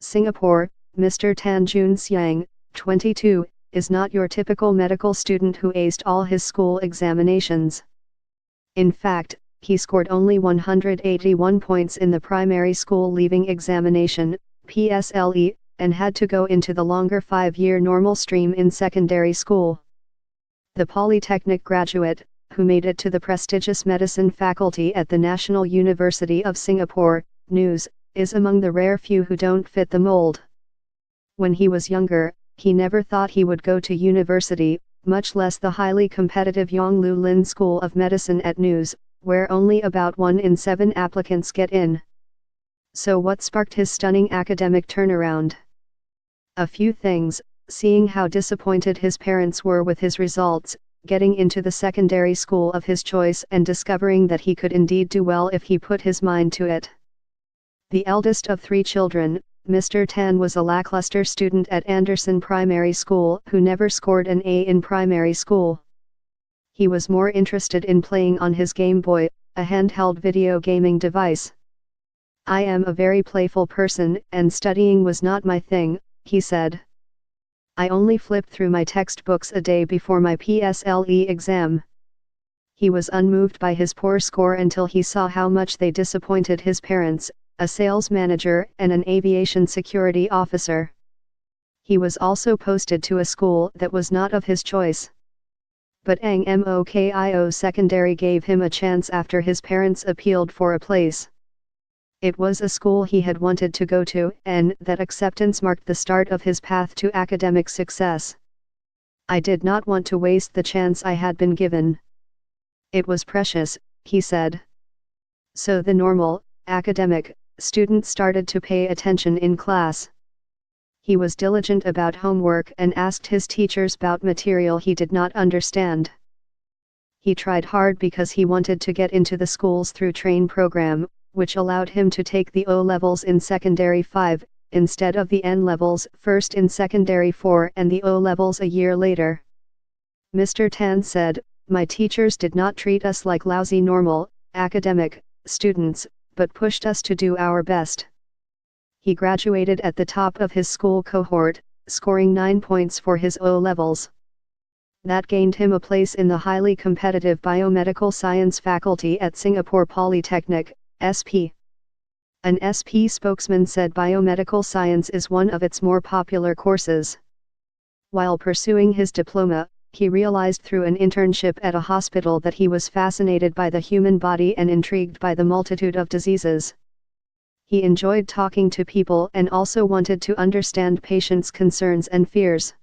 Singapore. Mr. Tan Jun Siang, 22, is not your typical medical student who aced all his school examinations. In fact, he scored only 181 points in the primary school leaving examination, PSLE, and had to go into the longer 5-year normal stream in secondary school. The Polytechnic graduate, who made it to the prestigious medicine faculty at the National University of Singapore, NUS, is among the rare few who don't fit the mold. When he was younger, he never thought he would go to university, much less the highly competitive Yong Lu Lin School of Medicine at NUS, where only about 1 in 7 applicants get in. So what sparked his stunning academic turnaround? A few things: seeing how disappointed his parents were with his results, getting into the secondary school of his choice and discovering that he could indeed do well if he put his mind to it. The eldest of 3 children, Mr. Tan was a lackluster student at Anderson Primary School who never scored an A in primary school. He was more interested in playing on his Game Boy, a handheld video gaming device. "I am a very playful person and studying was not my thing," he said. "I only flipped through my textbooks a day before my PSLE exam." He was unmoved by his poor score until he saw how much they disappointed his parents, a sales manager and an aviation security officer. He was also posted to a school that was not of his choice. But Ang Mokio Secondary gave him a chance after his parents appealed for a place. It was a school he had wanted to go to, and that acceptance marked the start of his path to academic success. "I did not want to waste the chance I had been given. It was precious," he said. So the normal, academic, student started to pay attention in class. He was diligent about homework and asked his teachers about material he did not understand. He tried hard because he wanted to get into the school's through train program, which allowed him to take the O-levels in secondary 5, instead of the N-levels first in secondary 4 and the O-levels a year later. Mr. Tan said, "My teachers did not treat us like lousy normal, academic, students, but pushed us to do our best." He graduated at the top of his school cohort, scoring 9 points for his O-levels. That gained him a place in the highly competitive biomedical science faculty at Singapore Polytechnic, SP. An SP spokesman said biomedical science is one of its more popular courses. While pursuing his diploma, he realized through an internship at a hospital that he was fascinated by the human body and intrigued by the multitude of diseases. He enjoyed talking to people and also wanted to understand patients' concerns and fears.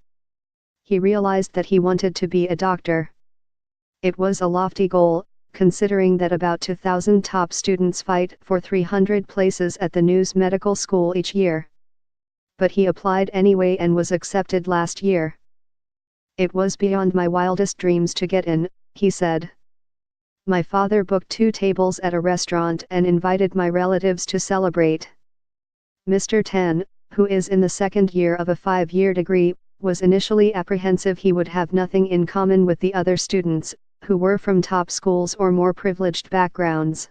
He realized that he wanted to be a doctor. It was a lofty goal, considering that about 2,000 top students fight for 300 places at the NUS Medical School each year. But he applied anyway and was accepted last year. "It was beyond my wildest dreams to get in," he said. "My father booked 2 tables at a restaurant and invited my relatives to celebrate." Mr. Tan, who is in the second year of a 5-year degree, was initially apprehensive he would have nothing in common with the other students, who were from top schools or more privileged backgrounds.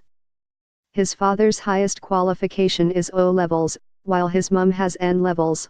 His father's highest qualification is O-levels, while his mum has N-levels.